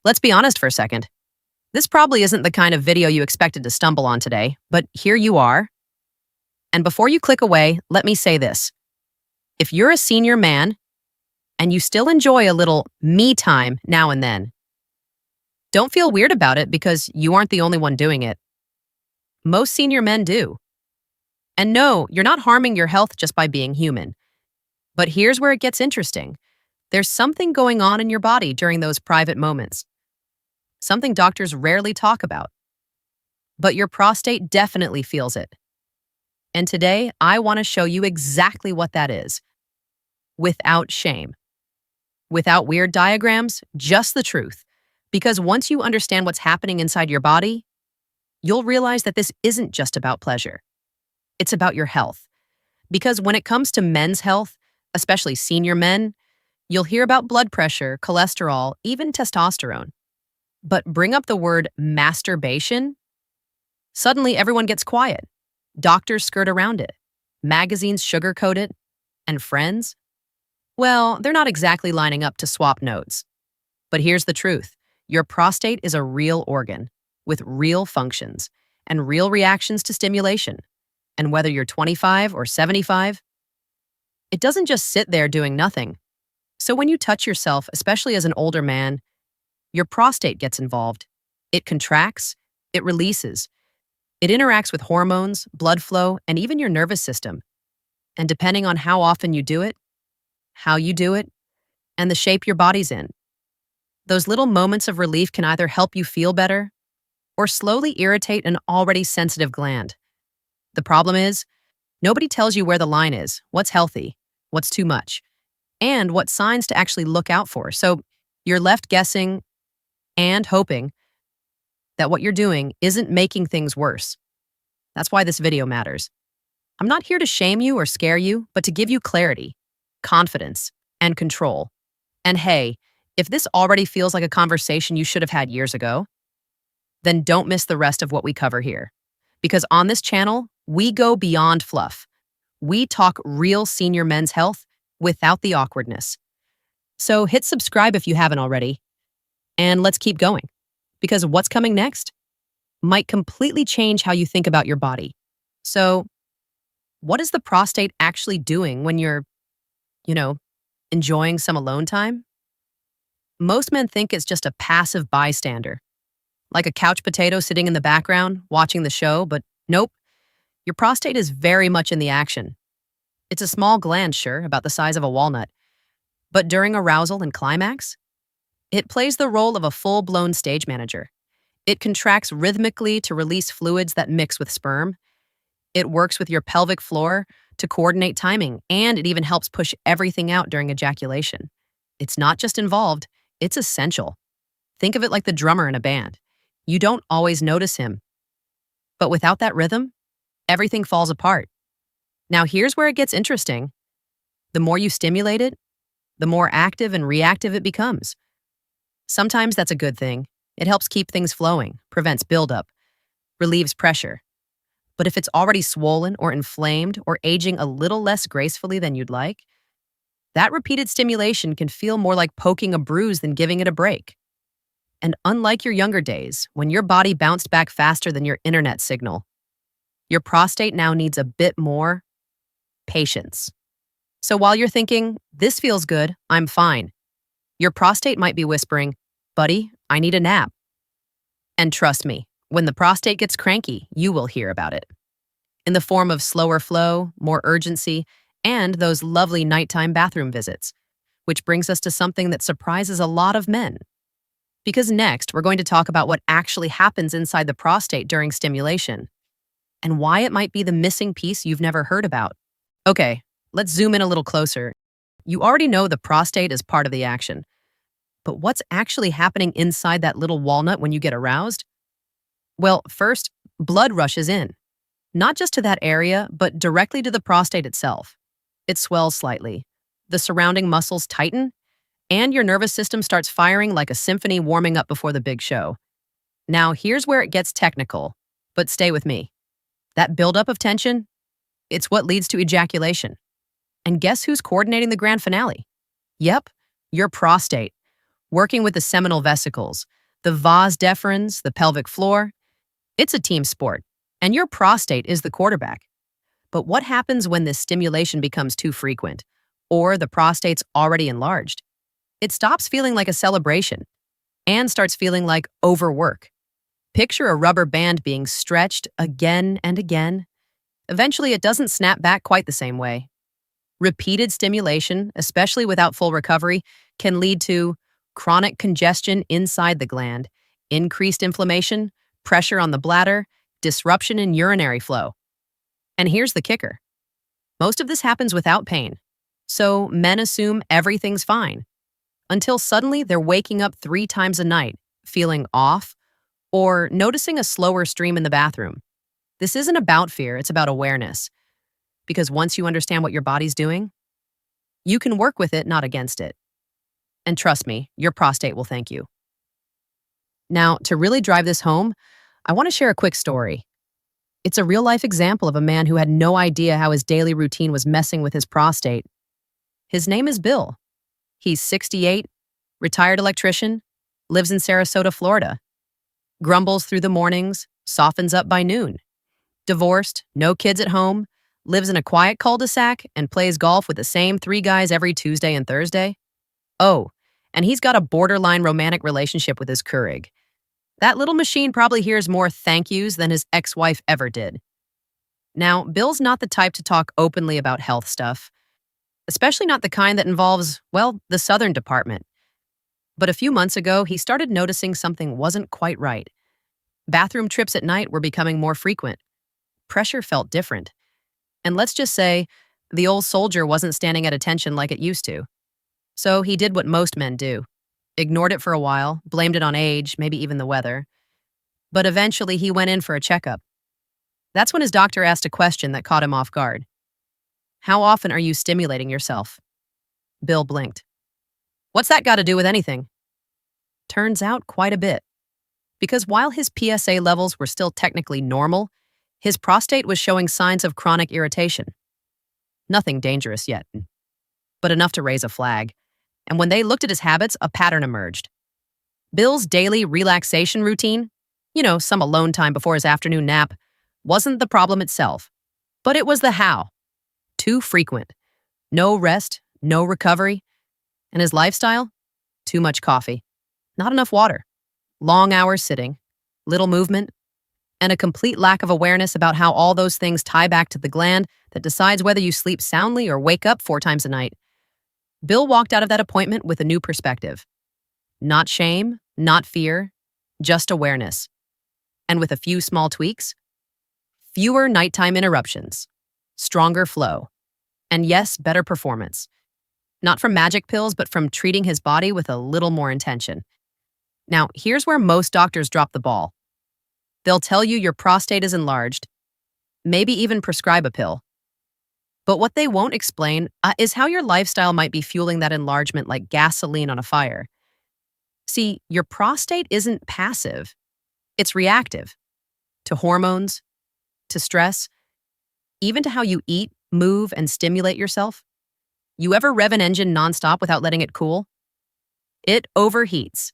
Let's be honest for a second. This probably isn't the kind of video you expected to stumble on today, but here you are. And before you click away, let me say this. If you're a senior man and you still enjoy a little me time now and then, don't feel weird about it because you aren't the only one doing it. Most senior men do. And no, you're not harming your health just by being human. But here's where it gets interesting. There's something going on in your body during those private moments. Something doctors rarely talk about. But your prostate definitely feels it. And today, I want to show you exactly what that is. Without shame. Without weird diagrams, just the truth. Because once you understand what's happening inside your body, you'll realize that this isn't just about pleasure. It's about your health. Because when it comes to men's health, especially senior men, you'll hear about blood pressure, cholesterol, even testosterone. But bring up the word masturbation, suddenly everyone gets quiet. Doctors skirt around it. Magazines sugarcoat it. And friends? Well, they're not exactly lining up to swap notes. But here's the truth. Your prostate is a real organ with real functions and real reactions to stimulation. And whether you're 25 or 75, it doesn't just sit there doing nothing. So when you touch yourself, especially as an older man, your prostate gets involved. It contracts, it releases. It interacts with hormones, blood flow, and even your nervous system. And depending on how often you do it, how you do it, and the shape your body's in, those little moments of relief can either help you feel better or slowly irritate an already sensitive gland. The problem is, nobody tells you where the line is, what's healthy, what's too much, and what signs to actually look out for. So you're left guessing and hoping that what you're doing isn't making things worse. That's why this video matters. I'm not here to shame you or scare you, but to give you clarity, confidence, and control. And hey, if this already feels like a conversation you should have had years ago, then don't miss the rest of what we cover here. Because on this channel, we go beyond fluff. We talk real senior men's health without the awkwardness. So hit subscribe if you haven't already, and let's keep going. Because what's coming next might completely change how you think about your body. So, what is the prostate actually doing when you're, enjoying some alone time? Most men think it's just a passive bystander, like a couch potato sitting in the background watching the show, but nope. Your prostate is very much in the action. It's a small gland, sure, about the size of a walnut. But during arousal and climax, it plays the role of a full-blown stage manager. It contracts rhythmically to release fluids that mix with sperm. It works with your pelvic floor to coordinate timing, and it even helps push everything out during ejaculation. It's not just involved, it's essential. Think of it like the drummer in a band. You don't always notice him. But without that rhythm, everything falls apart. Now here's where it gets interesting. The more you stimulate it, the more active and reactive it becomes. Sometimes that's a good thing. It helps keep things flowing, prevents buildup, relieves pressure. But if it's already swollen or inflamed or aging a little less gracefully than you'd like, that repeated stimulation can feel more like poking a bruise than giving it a break. And unlike your younger days, when your body bounced back faster than your internet signal, your prostate now needs a bit more patience. So while you're thinking, this feels good, I'm fine, your prostate might be whispering, buddy, I need a nap. And trust me, when the prostate gets cranky, you will hear about it. In the form of slower flow, more urgency, and those lovely nighttime bathroom visits. Which brings us to something that surprises a lot of men. Because next, we're going to talk about what actually happens inside the prostate during stimulation, and why it might be the missing piece you've never heard about. Okay, let's zoom in a little closer. You already know the prostate is part of the action. But what's actually happening inside that little walnut when you get aroused? Well, first, blood rushes in. Not just to that area, but directly to the prostate itself. It swells slightly. The surrounding muscles tighten, and your nervous system starts firing like a symphony warming up before the big show. Now, here's where it gets technical, but stay with me. That buildup of tension, it's what leads to ejaculation. And guess who's coordinating the grand finale? Yep, your prostate. working with the seminal vesicles, the vas deferens, the pelvic floor. It's a team sport, and your prostate is the quarterback. But what happens when this stimulation becomes too frequent, or the prostate's already enlarged? It stops feeling like a celebration and starts feeling like overwork. Picture a rubber band being stretched again and again. Eventually, it doesn't snap back quite the same way. Repeated stimulation, especially without full recovery, can lead to chronic congestion inside the gland, increased inflammation, pressure on the bladder, disruption in urinary flow. And here's the kicker. Most of this happens without pain, so men assume everything's fine, until suddenly they're waking up 3 times a night, feeling off, or noticing a slower stream in the bathroom. This isn't about fear, it's about awareness. Because once you understand what your body's doing, you can work with it, not against it. And trust me, your prostate will thank you. Now, to really drive this home, I want to share a quick story. It's a real-life example of a man who had no idea how his daily routine was messing with his prostate. His name is Bill. He's 68, retired electrician, lives in Sarasota, Florida. Grumbles through the mornings, softens up by noon. Divorced, no kids at home, lives in a quiet cul-de-sac, and plays golf with the same 3 guys every Tuesday and Thursday. Oh, and he's got a borderline romantic relationship with his Keurig. That little machine probably hears more thank yous than his ex-wife ever did. Now, Bill's not the type to talk openly about health stuff, especially not the kind that involves, well, the Southern Department. But a few months ago, he started noticing something wasn't quite right. Bathroom trips at night were becoming more frequent. Pressure felt different. And let's just say, the old soldier wasn't standing at attention like it used to. So he did what most men do. Ignored it for a while, blamed it on age, maybe even the weather. But eventually he went in for a checkup. That's when his doctor asked a question that caught him off guard. How often are you stimulating yourself? Bill blinked. What's that got to do with anything? Turns out quite a bit. Because while his PSA levels were still technically normal, his prostate was showing signs of chronic irritation. Nothing dangerous yet, but enough to raise a flag. And when they looked at his habits, a pattern emerged. Bill's daily relaxation routine, some alone time before his afternoon nap, wasn't the problem itself, but it was the how. Too frequent. No rest, no recovery. And his lifestyle? Too much coffee. Not enough water. Long hours sitting. Little movement. And a complete lack of awareness about how all those things tie back to the gland that decides whether you sleep soundly or wake up 4 times a night. Bill walked out of that appointment with a new perspective. Not shame, not fear, just awareness. And with a few small tweaks, fewer nighttime interruptions, stronger flow, and yes, better performance. Not from magic pills, but from treating his body with a little more intention. Now, here's where most doctors drop the ball. They'll tell you your prostate is enlarged, maybe even prescribe a pill. But what they won't explain is how your lifestyle might be fueling that enlargement like gasoline on a fire. See, your prostate isn't passive. It's reactive. To hormones, to stress, even to how you eat, move, and stimulate yourself. You ever rev an engine nonstop without letting it cool? It overheats.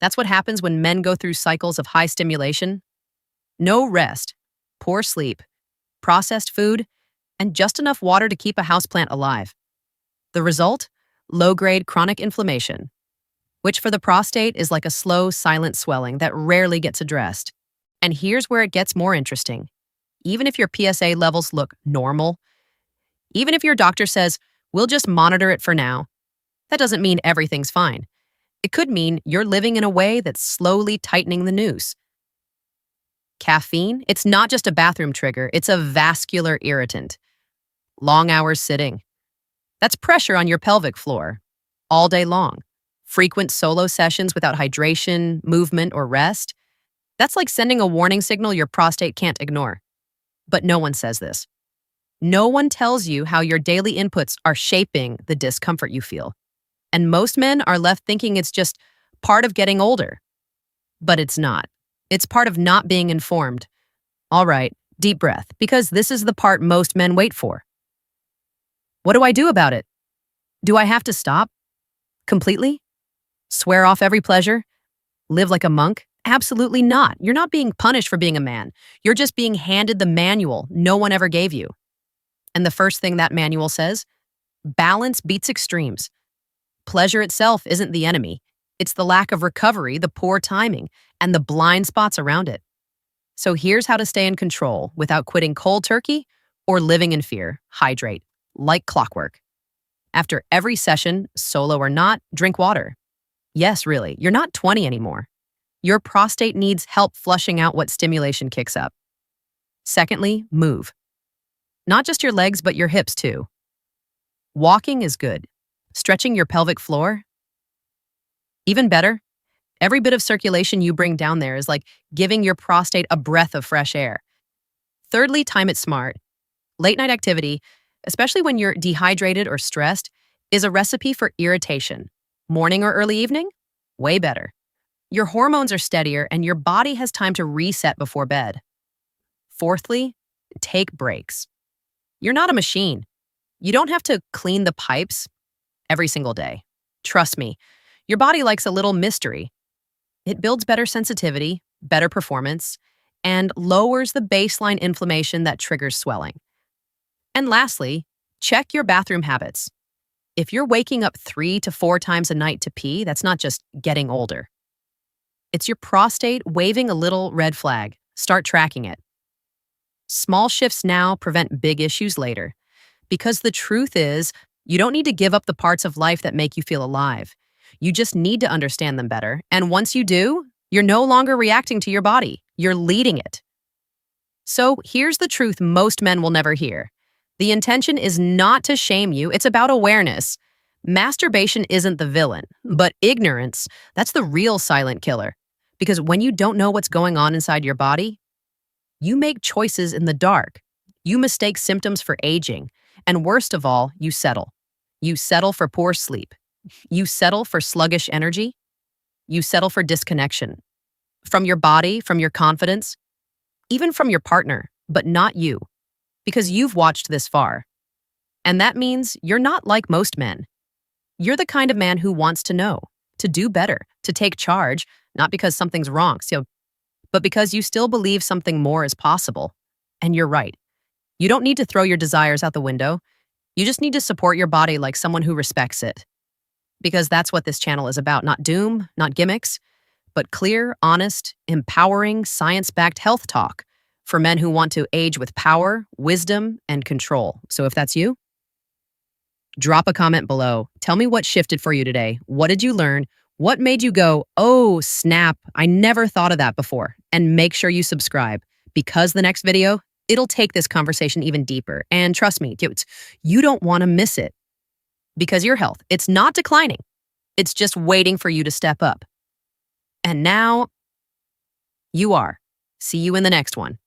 That's what happens when men go through cycles of high stimulation. No rest, poor sleep, processed food, and just enough water to keep a houseplant alive. The result? Low-grade chronic inflammation, which for the prostate is like a slow, silent swelling that rarely gets addressed. And here's where it gets more interesting. Even if your PSA levels look normal, even if your doctor says, we'll just monitor it for now, that doesn't mean everything's fine. It could mean you're living in a way that's slowly tightening the noose. Caffeine, it's not just a bathroom trigger, it's a vascular irritant. Long hours sitting. That's pressure on your pelvic floor, all day long. Frequent solo sessions without hydration, movement, or rest. That's like sending a warning signal your prostate can't ignore. But no one says this. No one tells you how your daily inputs are shaping the discomfort you feel. And most men are left thinking it's just part of getting older. But it's not. It's part of not being informed. All right, deep breath, because this is the part most men wait for. What do I do about it? Do I have to stop? Completely? Swear off every pleasure? Live like a monk? Absolutely not. You're not being punished for being a man. You're just being handed the manual no one ever gave you. And the first thing that manual says, balance beats extremes. Pleasure itself isn't the enemy. It's the lack of recovery, the poor timing, and the blind spots around it. So here's how to stay in control without quitting cold turkey or living in fear. Hydrate, like clockwork. After every session, solo or not, drink water. Yes, really, you're not 20 anymore. Your prostate needs help flushing out what stimulation kicks up. Secondly, move. Not just your legs, but your hips too. Walking is good. Stretching your pelvic floor? Even better. Every bit of circulation you bring down there is like giving your prostate a breath of fresh air. Thirdly, time it smart. Late night activity, especially when you're dehydrated or stressed, is a recipe for irritation. Morning or early evening? Way better. Your hormones are steadier and your body has time to reset before bed. Fourthly, take breaks. You're not a machine. You don't have to clean the pipes every single day. Trust me, your body likes a little mystery. It builds better sensitivity, better performance, and lowers the baseline inflammation that triggers swelling. And lastly, check your bathroom habits. If you're waking up 3 to 4 times a night to pee, that's not just getting older. It's your prostate waving a little red flag. Start tracking it. Small shifts now prevent big issues later. Because the truth is, you don't need to give up the parts of life that make you feel alive. You just need to understand them better. And once you do, you're no longer reacting to your body. You're leading it. So here's the truth most men will never hear. The intention is not to shame you. It's about awareness. Masturbation isn't the villain, but ignorance, that's the real silent killer. Because when you don't know what's going on inside your body, you make choices in the dark. You mistake symptoms for aging. And worst of all, you settle. You settle for poor sleep. You settle for sluggish energy. You settle for disconnection. From your body, from your confidence, even from your partner, but not you. Because you've watched this far. And that means you're not like most men. You're the kind of man who wants to know, to do better, to take charge, not because something's wrong, but because you still believe something more is possible. And you're right. You don't need to throw your desires out the window. You just need to support your body like someone who respects it. Because that's what this channel is about. Not doom, not gimmicks, but clear, honest, empowering, science-backed health talk for men who want to age with power, wisdom, and control. So if that's you, drop a comment below. Tell me what shifted for you today. What did you learn? What made you go, oh, snap, I never thought of that before? And make sure you subscribe, because the next video, it'll take this conversation even deeper. And trust me, dudes, you don't want to miss it. Because your health, it's not declining. It's just waiting for you to step up. And now, you are. See you in the next one.